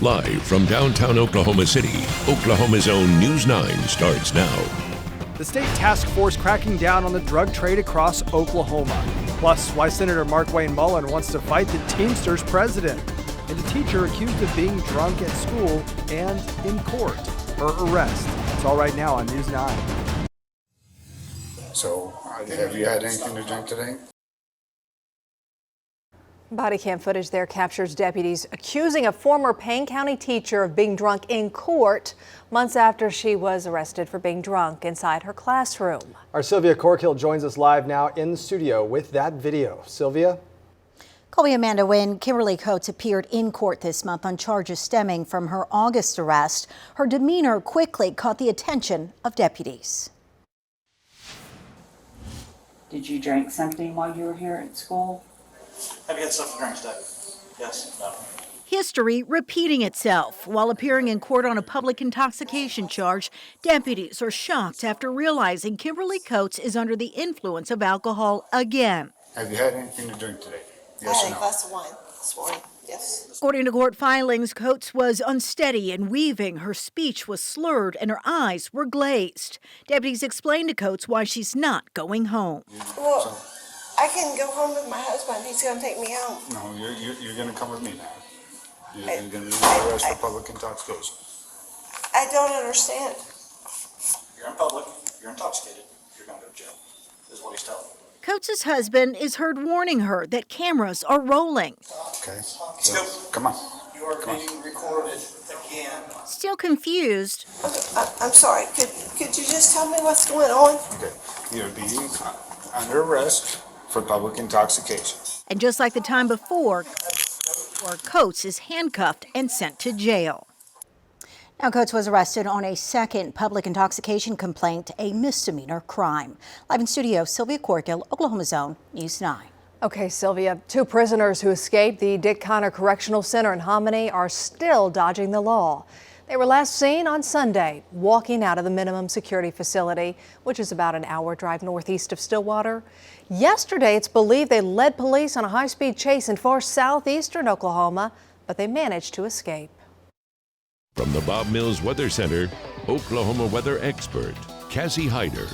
Live from downtown Oklahoma City, Oklahoma's own News 9 starts now. The state task force cracking down on the drug trade across Oklahoma. Plus, why Senator Mark Wayne Mullen wants to fight the Teamsters president. And a teacher accused of being drunk at school and in court. Her arrest. It's all right now on News 9. So, have you had anything to drink today? Body cam footage there captures deputies accusing a former Payne County teacher of being drunk in court months after she was arrested for being drunk inside her classroom. Our Sylvia Corkill joins us live now in the studio with that video. Sylvia? Colby, Amanda, when Kimberly Coates appeared in court this month on charges stemming from her August arrest, her demeanor quickly caught the attention of deputies. Did you drink something while you were here at school? Have you had something to drink today? Yes? No? History repeating itself. While appearing in court on a public intoxication charge, deputies are shocked after realizing Kimberly Coates is under the influence of alcohol again. Have you had anything to drink today? Yes or no? I had a glass of wine this morning, yes. According to court filings, Coates was unsteady and weaving. Her speech was slurred and her eyes were glazed. Deputies explained to Coates why she's not going home. Well, I can go home with my husband. He's going to take me home. No, you're going to come with me now. You're going to be arrested for public intoxication. I don't understand. You're in public, you're intoxicated, you're going to go to jail, is what he's telling you. Coates' husband is heard warning her that cameras are rolling. Okay, so come on. You are being recorded again. Still confused. I'm sorry. Could you just tell me what's going on? Okay, you're being under arrest for public intoxication. And just like the time before, Coates is handcuffed and sent to jail. Now, Coates was arrested on a second public intoxication complaint, a misdemeanor crime. Live in studio, Sylvia Corkill, Oklahoma's own News 9. Okay, Sylvia, 2 prisoners who escaped the Dick Connor Correctional Center in Hominy are still dodging the law. They were last seen on Sunday walking out of the minimum security facility, which is about an hour drive northeast of Stillwater. Yesterday, it's believed they led police on a high-speed chase in far southeastern Oklahoma, but they managed to escape. From the Bob Mills Weather Center, Oklahoma weather expert, Cassie Hyder.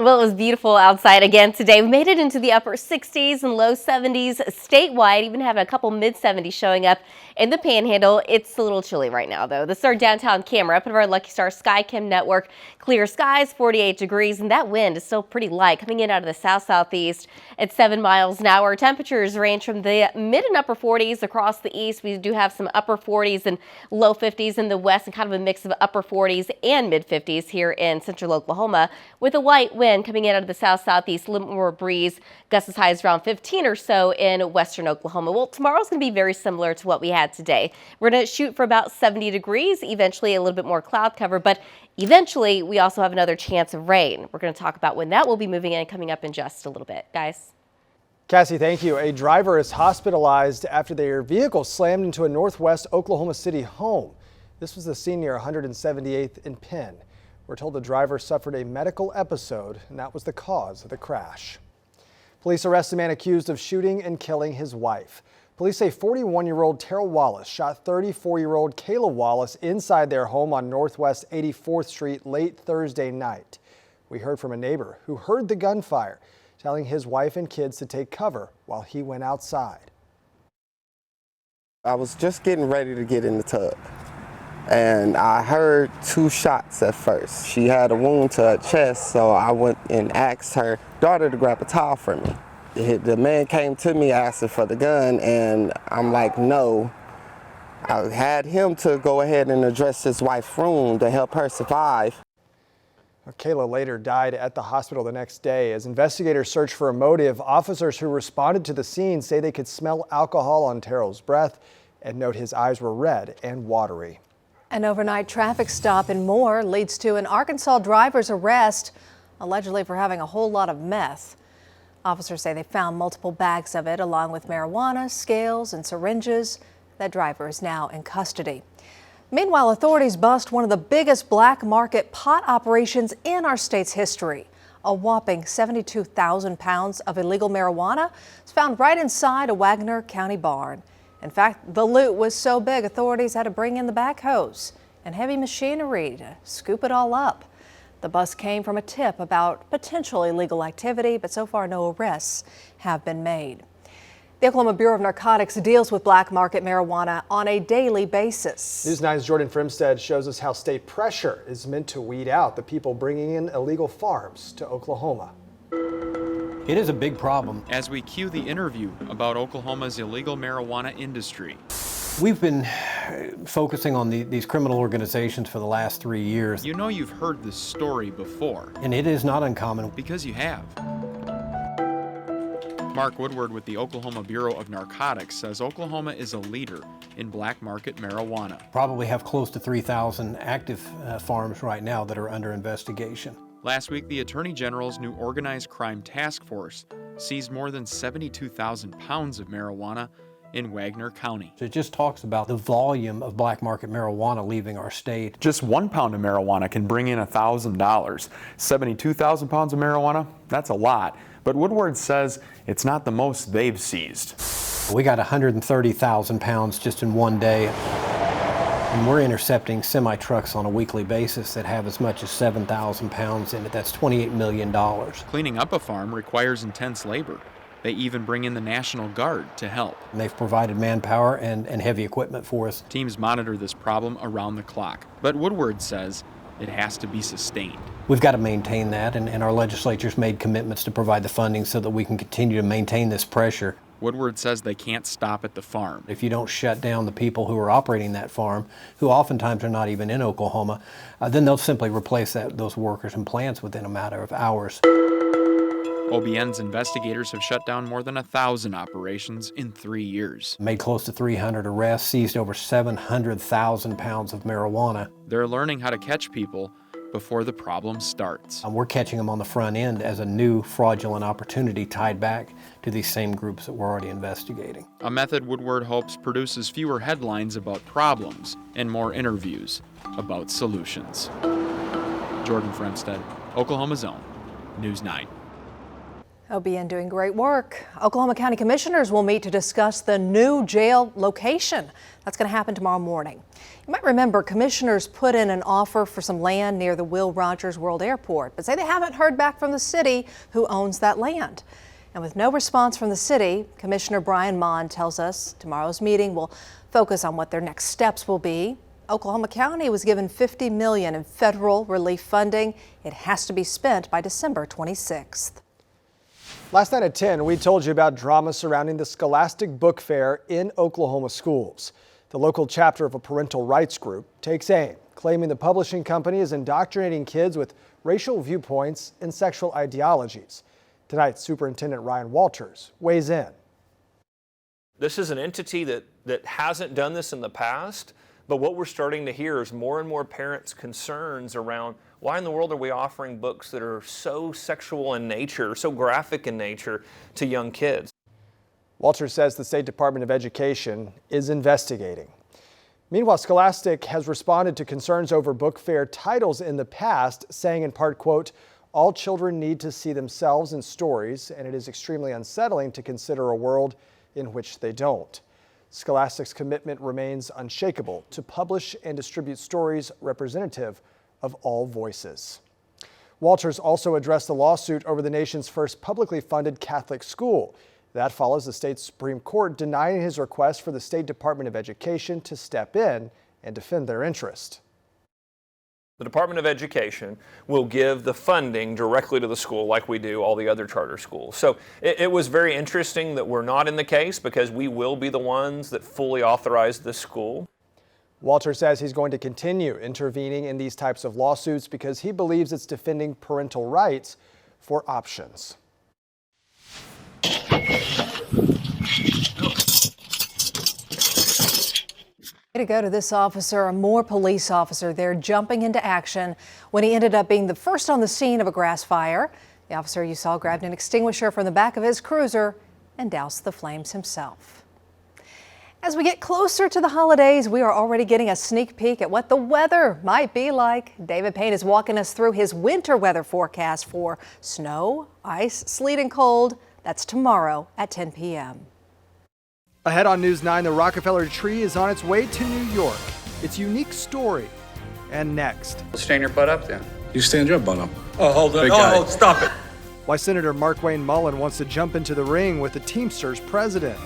Well, it was beautiful outside again today. We made it into the upper 60s and low 70s statewide, even having a couple mid 70s showing up in the Panhandle. It's a little chilly right now, though. This is our downtown camera up at our Lucky Star SkyCam network. Clear skies, 48 degrees, and that wind is still pretty light coming in out of the south-southeast at 7 miles an hour. Temperatures range from the mid and upper 40s across the east. We do have some upper 40s and low 50s in the west and kind of a mix of upper 40s and mid 50s here in central Oklahoma with a light wind coming in out of the south-southeast, a little more breeze, gusts as high as around 15 or so in western Oklahoma. Well, tomorrow's going to be very similar to what we had today. We're going to shoot for about 70 degrees, eventually a little bit more cloud cover, but eventually we also have another chance of rain. We're going to talk about when that will be moving in coming up in just a little bit, guys. Cassie, thank you. A driver is hospitalized after their vehicle slammed into a northwest Oklahoma City home. This was the scene near 178th and Penn. We're told the driver suffered a medical episode, and that was the cause of the crash. Police arrest a man accused of shooting and killing his wife. Police say 41-year-old Terrell Wallace shot 34-year-old Kayla Wallace inside their home on Northwest 84th Street late Thursday night. We heard from a neighbor who heard the gunfire, telling his wife and kids to take cover while he went outside. I was just getting ready to get in the tub, and I heard 2 shots at first. She had a wound to her chest, so I went and asked her daughter to grab a towel for me. The man came to me asking for the gun, and I'm like, no. I had him to go ahead and address his wife's wound to help her survive. Kayla later died at the hospital the next day. As investigators search for a motive, officers who responded to the scene say they could smell alcohol on Terrell's breath and note his eyes were red and watery. An overnight traffic stop in Moore leads to an Arkansas driver's arrest, allegedly for having a whole lot of meth. Officers say they found multiple bags of it, along with marijuana, scales, and syringes. That driver is now in custody. Meanwhile, authorities bust one of the biggest black market pot operations in our state's history. A whopping 72,000 pounds of illegal marijuana is found right inside a Wagner County barn. In fact, the loot was so big, authorities had to bring in the backhoes and heavy machinery to scoop it all up. The bust came from a tip about potential illegal activity, but so far no arrests have been made. The Oklahoma Bureau of Narcotics deals with black market marijuana on a daily basis. News 9's Jordan Frimstead shows us how state pressure is meant to weed out the people bringing in illegal farms to Oklahoma. It is a big problem. As we cue the interview about Oklahoma's illegal marijuana industry. We've been focusing on these criminal organizations for the last 3 years. You know you've heard this story before. And it is not uncommon. Because you have. Mark Woodward with the Oklahoma Bureau of Narcotics says Oklahoma is a leader in black market marijuana. Probably have close to 3,000 active farms right now that are under investigation. Last week, the Attorney General's new Organized Crime Task Force seized more than 72,000 pounds of marijuana in Wagner County. So it just talks about the volume of black market marijuana leaving our state. Just 1 pound of marijuana can bring in $1,000. 72,000 pounds of marijuana, that's a lot. But Woodward says it's not the most they've seized. We got 130,000 pounds just in one day. And we're intercepting semi-trucks on a weekly basis that have as much as 7,000 pounds in it. That's $28 million. Cleaning up a farm requires intense labor. They even bring in the National Guard to help. And they've provided manpower and heavy equipment for us. Teams monitor this problem around the clock. But Woodward says it has to be sustained. We've got to maintain that, and our legislature's made commitments to provide the funding so that we can continue to maintain this pressure. Woodward says they can't stop at the farm. If you don't shut down the people who are operating that farm, who oftentimes are not even in Oklahoma, then they'll simply replace those workers and plants within a matter of hours. OBN's investigators have shut down more than 1,000 operations in 3 years. Made close to 300 arrests, seized over 700,000 pounds of marijuana. They're learning how to catch people before the problem starts. We're catching them on the front end as a new fraudulent opportunity tied back to these same groups that we're already investigating. A method Woodward hopes produces fewer headlines about problems and more interviews about solutions. Jordan Fremstead, Oklahoma's own News 9. OBN doing great work. Oklahoma County Commissioners will meet to discuss the new jail location. That's going to happen tomorrow morning. You might remember commissioners put in an offer for some land near the Will Rogers World Airport, but say they haven't heard back from the city who owns that land. And with no response from the city, Commissioner Brian Mon tells us tomorrow's meeting will focus on what their next steps will be. Oklahoma County was given $50 million in federal relief funding. It has to be spent by December 26th. Last night at 10, we told you about drama surrounding the Scholastic Book Fair in Oklahoma schools. The local chapter of a parental rights group takes aim, claiming the publishing company is indoctrinating kids with racial viewpoints and sexual ideologies. Tonight, Superintendent Ryan Walters weighs in. This is an entity that hasn't done this in the past, but what we're starting to hear is more and more parents' concerns around why in the world are we offering books that are so sexual in nature, so graphic in nature to young kids. Walters says the State Department of Education is investigating. Meanwhile, Scholastic has responded to concerns over book fair titles in the past, saying in part, quote, "All children need to see themselves in stories, and it is extremely unsettling to consider a world in which they don't." Scholastic's commitment remains unshakable to publish and distribute stories representative of all voices. Walters also addressed the lawsuit over the nation's first publicly funded Catholic school. That follows the state Supreme Court denying his request for the State Department of Education to step in and defend their interest. The Department of Education will give the funding directly to the school like we do all the other charter schools. So it was very interesting that we're not in the case because we will be the ones that fully authorize this school. Walter says he's going to continue intervening in these types of lawsuits because he believes it's defending parental rights for options. Way to go to this officer, a Moore police officer there jumping into action when he ended up being the first on the scene of a grass fire. The officer you saw grabbed an extinguisher from the back of his cruiser and doused the flames himself. As we get closer to the holidays, we are already getting a sneak peek at what the weather might be like. David Payne is walking us through his winter weather forecast for snow, ice, sleet, and cold. That's tomorrow at 10 p.m. Ahead on News 9, the Rockefeller tree is on its way to New York. Its unique story. And next. Stand your butt up then. You stand your butt up. Oh, hold on. Oh, Stop it. Why Senator Markwayne Mullin wants to jump into the ring with the Teamsters president.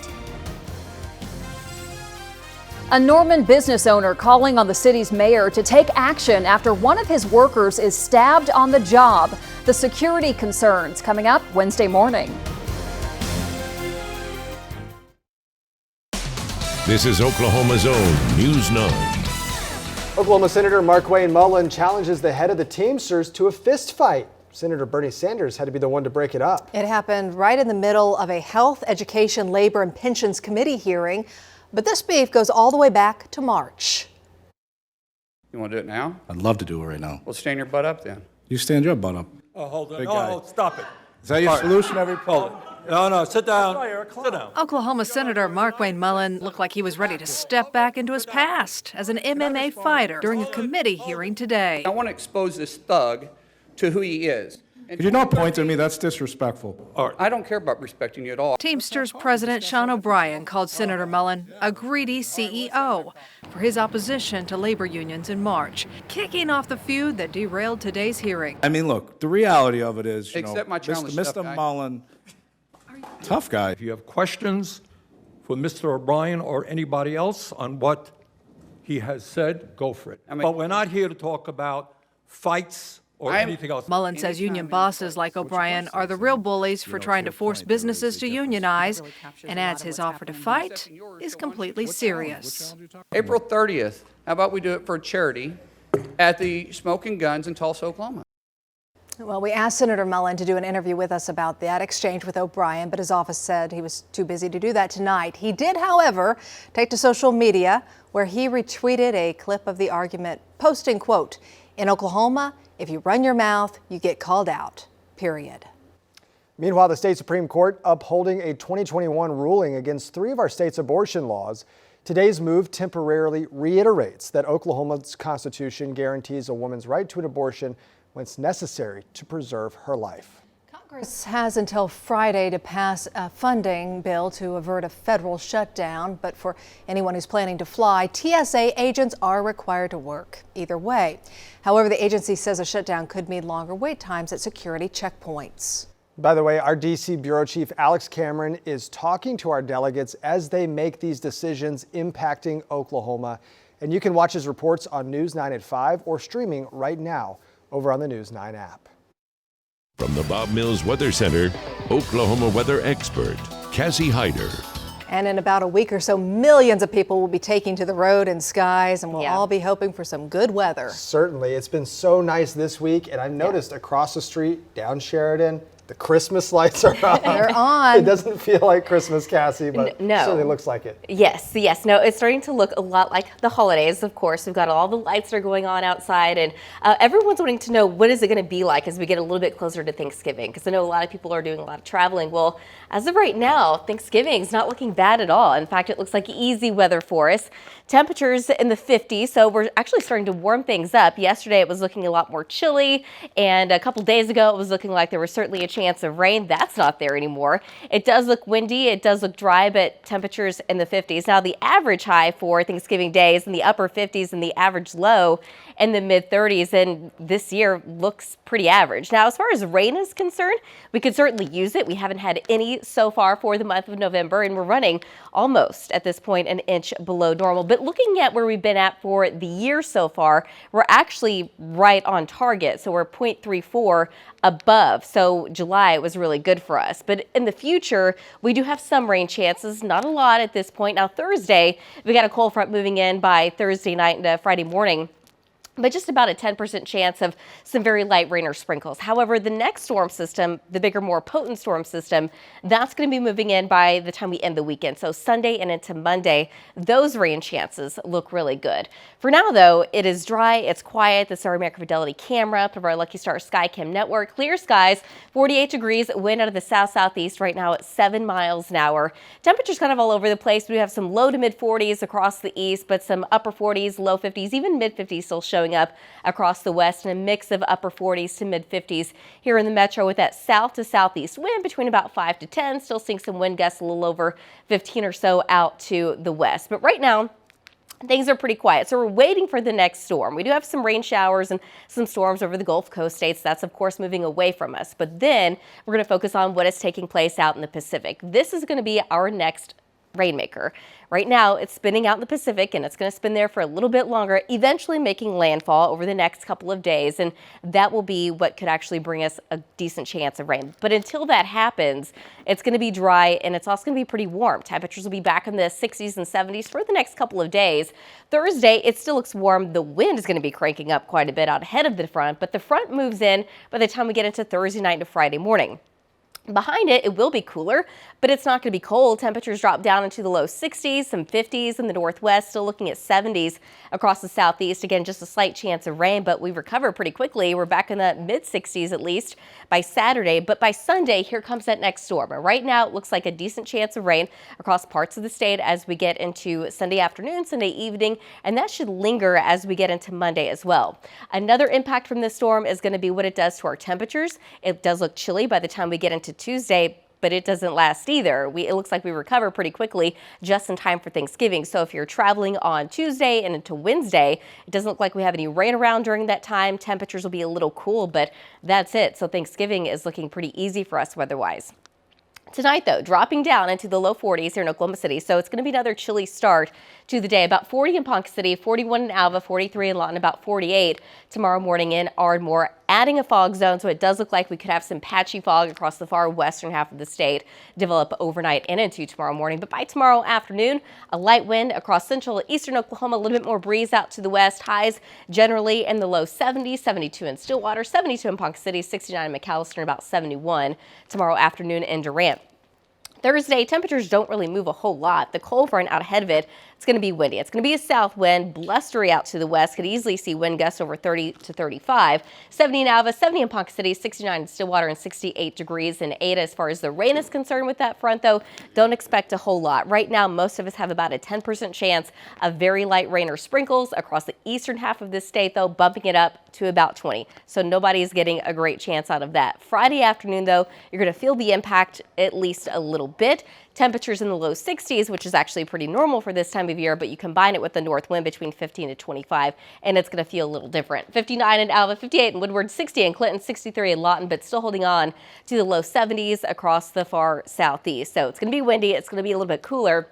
A Norman business owner calling on the city's mayor to take action after one of his workers is stabbed on the job. The security concerns coming up Wednesday morning. This is Oklahoma's own News 9. Oklahoma Senator Markwayne Mullin challenges the head of the Teamsters to a fist fight. Senator Bernie Sanders had to be the one to break it up. It happened right in the middle of a Health, Education, Labor, and Pensions Committee hearing. But this beef goes all the way back to March. You want to do it now? I'd love to do it right now. Well, stand your butt up then. You stand your butt up. Oh, hold on. Big guy. Oh, stop it. Is that your solution every problem? No, sit down. Sit down. Oklahoma Senator Markwayne Mullin looked like he was ready to step back into his past as an MMA fighter during a committee hearing today. I want to expose this thug to who he is. If you're not pointing at me, that's disrespectful. I don't care about respecting you at all. Teamsters President Sean O'Brien called Senator Mullin a greedy CEO for his opposition to labor unions in March, kicking off the feud that derailed today's hearing. I mean, look, the reality of it is, Accept my challenge, tough Mr. guy. Mullin, tough guy. If you have questions for Mr. O'Brien or anybody else on what he has said, go for it. But we're not here to talk about fights or anything else. Mullin says union bosses like O'Brien are the real bullies for trying to force businesses to unionize, and adds his offer to fight is completely serious. April 30th, how about we do it for a charity at the Smoking Guns in Tulsa, Oklahoma? Well, we asked Senator Mullin to do an interview with us about that exchange with O'Brien, but his office said he was too busy to do that tonight. He did, however, take to social media where he retweeted a clip of the argument, posting, quote, "In Oklahoma, if you run your mouth, you get called out, period." Meanwhile, the state Supreme Court upholding a 2021 ruling against 3 of our state's abortion laws. Today's move temporarily reiterates that Oklahoma's Constitution guarantees a woman's right to an abortion when it's necessary to preserve her life. Congress has until Friday to pass a funding bill to avert a federal shutdown, but for anyone who's planning to fly, TSA agents are required to work either way. However, the agency says a shutdown could mean longer wait times at security checkpoints. By the way, our DC Bureau Chief Alex Cameron is talking to our delegates as they make these decisions impacting Oklahoma. And you can watch his reports on News 9 at 5 or streaming right now over on the News 9 app. From the Bob Mills Weather Center, Oklahoma weather expert, Cassie Hyder. And in about a week or so, millions of people will be taking to the road and skies, and we'll all be hoping for some good weather. Certainly. It's been so nice this week, and I've noticed across the street down Sheridan, the Christmas lights are on. They're on. It doesn't feel like Christmas, Cassie, but No. it certainly looks like it. Yes. No, it's starting to look a lot like the holidays, of course. We've got all the lights that are going on outside, and everyone's wanting to know what is it going to be like as we get a little bit closer to Thanksgiving, because I know a lot of people are doing a lot of traveling. Well, as of right now, Thanksgiving is not looking bad at all. In fact, it looks like easy weather for us. Temperatures in the 50s, so we're actually starting to warm things up. Yesterday, it was looking a lot more chilly, and a couple days ago, it was looking like there was certainly a chance of rain. That's not there anymore. It does look windy, it does look dry, but temperatures in the 50s. Now, the average high for Thanksgiving Day is in the upper 50s and the average low in the mid 30s, and this year looks pretty average. Now, as far as rain is concerned, we could certainly use it. We haven't had any so far for the month of November, and we're running almost at this point an inch below normal. But looking at where we've been at for the year so far, we're actually right on target. So we're 0.34 above. So July was really good for us. But in the future, we do have some rain chances, not a lot at this point. Now, Thursday, we got a cold front moving in by Thursday night into Friday morning, but just about a 10% chance of some very light rain or sprinkles. However, the next storm system, the bigger, more potent storm system, that's going to be moving in by the time we end the weekend. So Sunday and into Monday, those rain chances look really good. For now, though, it is dry, it's quiet. This is our American Fidelity camera up of our Lucky Star SkyCam network. Clear skies, 48 degrees, wind out of the south-southeast right now at 7 miles an hour. Temperatures kind of all over the place. We have some low to mid 40s across the east, but some upper 40s, low 50s, even mid 50s still showing showing up across the west and a mix of upper 40s to mid 50s here in the metro with that south to southeast wind between about 5 to 10. Still seeing some wind gusts a little over 15 or so out to the west. But right now, things are pretty quiet, so we're waiting for the next storm. We do have some rain showers and some storms over the Gulf Coast states. That's, of course, moving away from us. But then we're going to focus on what is taking place out in the Pacific. This is going to be our next rainmaker. Right now, it's spinning out in the Pacific, and it's going to spin there for a little bit longer, eventually making landfall over the next couple of days, and that will be what could actually bring us a decent chance of rain. But until that happens, it's going to be dry, and it's also going to be pretty warm. Temperatures will be back in the 60s and 70s for the next couple of days. Thursday, it still looks warm. The wind is going to be cranking up quite a bit out ahead of the front, but the front moves in by the time we get into Thursday night to Friday morning. Behind it, it will be cooler, but it's not going to be cold. Temperatures drop down into the low 60s, some 50s in the northwest, still looking at 70s across the southeast. Again, just a slight chance of rain, but we recover pretty quickly. We're back in the mid 60s at least by Saturday, but by Sunday, here comes that next storm. Right now, it looks like a decent chance of rain across parts of the state as we get into Sunday afternoon, Sunday evening, and that should linger as we get into Monday as well. Another impact from this storm is going to be what it does to our temperatures. It does look chilly by the time we get into Tuesday, but it doesn't last either. It looks like we recover pretty quickly just in time for Thanksgiving. So if you're traveling on Tuesday and into Wednesday, it doesn't look like we have any rain around during that time. Temperatures will be a little cool, but that's it. So Thanksgiving is looking pretty easy for us weather-wise. Tonight, though, dropping down into the low 40s here in Oklahoma City, so it's going to be another chilly start to the day. About 40 in Ponca City, 41 in Alva, 43 in Lawton, about 48 tomorrow morning in Ardmore. Adding a fog zone, so it does look like we could have some patchy fog across the far western half of the state develop overnight and into tomorrow morning. But by tomorrow afternoon, a light wind across central eastern Oklahoma, a little bit more breeze out to the west. Highs generally in the low 70s, 72 in Stillwater, 72 in Ponca City, 69 in McAllister, and about 71 tomorrow afternoon in Durant. Thursday, temperatures don't really move a whole lot. The cold front out ahead of it, it's going to be windy. It's going to be a south wind, blustery out to the west. Could easily see wind gusts over 30 to 35. 70 in Alva, 70 in Ponca City, 69 in Stillwater, and 68 degrees in Ada. As far as the rain is concerned with that front, though, don't expect a whole lot. Right now, most of us have about a 10% chance of very light rain or sprinkles across the eastern half of the state, though, bumping it up to about 20. So nobody's getting a great chance out of that. Friday afternoon, though, you're going to feel the impact at least a little bit. Temperatures in the low 60s, which is actually pretty normal for this time of year, but you combine it with the north wind between 15 to 25, and it's going to feel a little different. 59 in Alva, 58 in Woodward, 60 in Clinton, 63 in Lawton, but still holding on to the low 70s across the far southeast. So it's going to be windy. It's going to be a little bit cooler.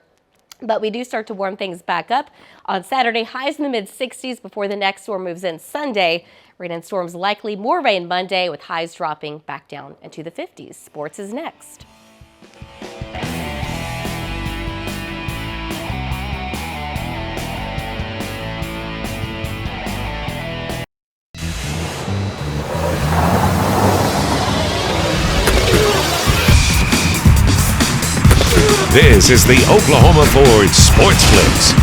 But we do start to warm things back up on Saturday. Highs in the mid 60s before the next storm moves in Sunday. Rain and storms likely. More rain Monday with highs dropping back down into the 50s. Sports is next. This is the Oklahoma Ford Sports Blitz.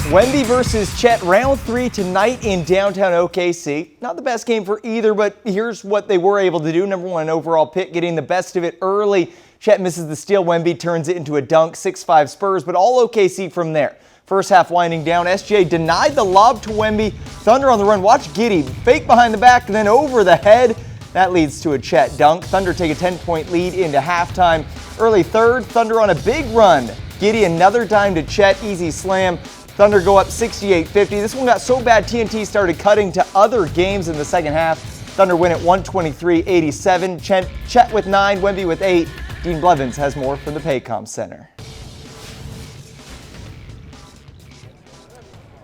Wemby versus Chet, round 3 tonight in downtown OKC. Not the best game for either, but here's what they were able to do. Number 1 overall pick, getting the best of it early. Chet misses the steal. Wemby turns it into a dunk. 6-5 Spurs, but all OKC from there. First half winding down. SJ denied the lob to Wemby. Thunder on the run. Watch Giddey fake behind the back, then over the head. That leads to a Chet dunk. Thunder take a 10-point lead into halftime. Early third, Thunder on a big run. Giddey another dime to Chet, easy slam. Thunder go up 68-50. This one got so bad TNT started cutting to other games in the second half. Thunder win at 123-87. Chet with 9, Wemby with 8. Dean Blevins has more from the Paycom Center.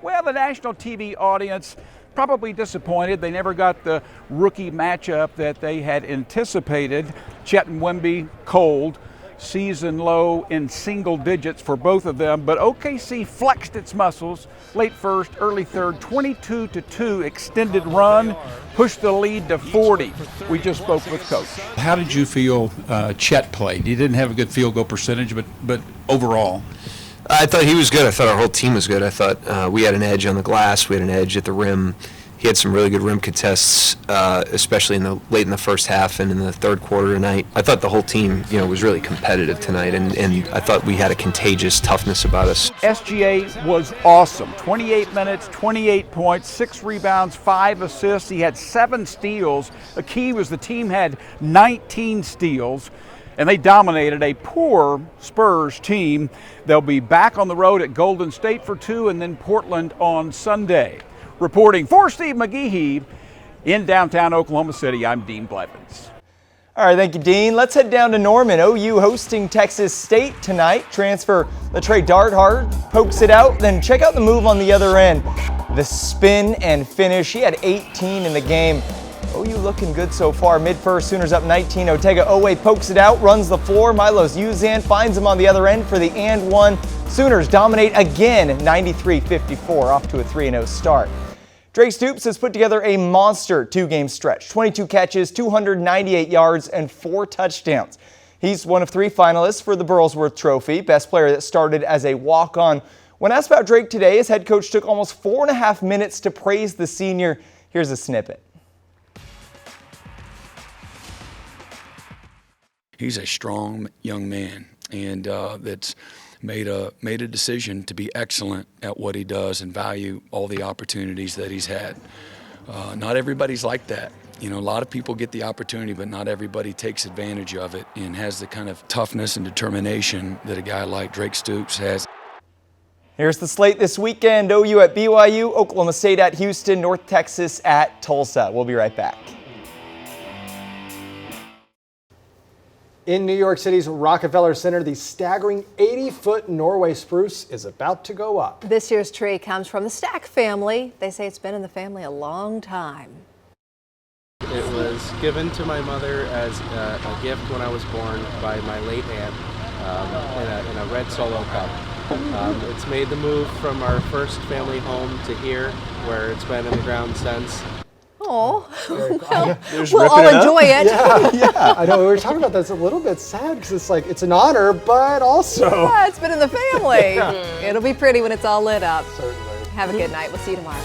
Well, the national TV audience probably disappointed. They never got the rookie matchup that they had anticipated. Chet and Wemby cold, season low in single digits for both of them, but OKC flexed its muscles. Late first, early third, 22-2 extended run, pushed the lead to 40. We just spoke with Coach. How did you feel Chet played? He didn't have a good field goal percentage, but overall? I thought he was good. I thought our whole team was good. I thought we had an edge on the glass. We had an edge at the rim. He had some really good rim contests, especially late in the first half and in the third quarter tonight. I thought the whole team, was really competitive tonight, and I thought we had a contagious toughness about us. SGA was awesome. 28 minutes, 28 points, 6 rebounds, 5 assists. He had 7 steals. The key was the team had 19 steals, and they dominated a poor Spurs team. They'll be back on the road at Golden State for 2 and then Portland on Sunday. Reporting for Steve McGehee in downtown Oklahoma City, I'm Dean Blevins. All right, thank you, Dean. Let's head down to Norman. OU hosting Texas State tonight. Transfer LaTre Darthard pokes it out. Then check out the move on the other end. The spin and finish. He had 18 in the game. OU looking good so far. Mid-first, Sooners up 19. Otega Owe pokes it out, runs the floor. Milos Uzan finds him on the other end for the and one. Sooners dominate again, 93-54, off to a 3-0 start. Drake Stoops has put together a monster 2-game stretch. 22 catches, 298 yards, and 4 touchdowns. He's one of 3 finalists for the Burlsworth Trophy, best player that started as a walk-on. When asked about Drake today, his head coach took almost 4.5 minutes to praise the senior. Here's a snippet. He's a strong young man, and that's made a decision to be excellent at what he does and value all the opportunities that he's had. Not everybody's like that. A lot of people get the opportunity, but not everybody takes advantage of it and has the kind of toughness and determination that a guy like Drake Stoops has. Here's the slate this weekend. OU at BYU, Oklahoma State at Houston, North Texas at Tulsa. We'll be right back. In New York City's Rockefeller Center, the staggering 80-foot Norway spruce is about to go up. This year's tree comes from the Stack family. They say it's been in the family a long time. It was given to my mother as a gift when I was born by my late aunt in a red Solo cup. It's made the move from our first family home to here, where it's been in the ground since. Oh, well, I'll enjoy it. Yeah, I know. We were talking about that. It's a little bit sad because it's like, it's an honor, but also. Yeah, it's been in the family. Yeah. It'll be pretty when it's all lit up. Certainly. Have a good night. We'll see you tomorrow.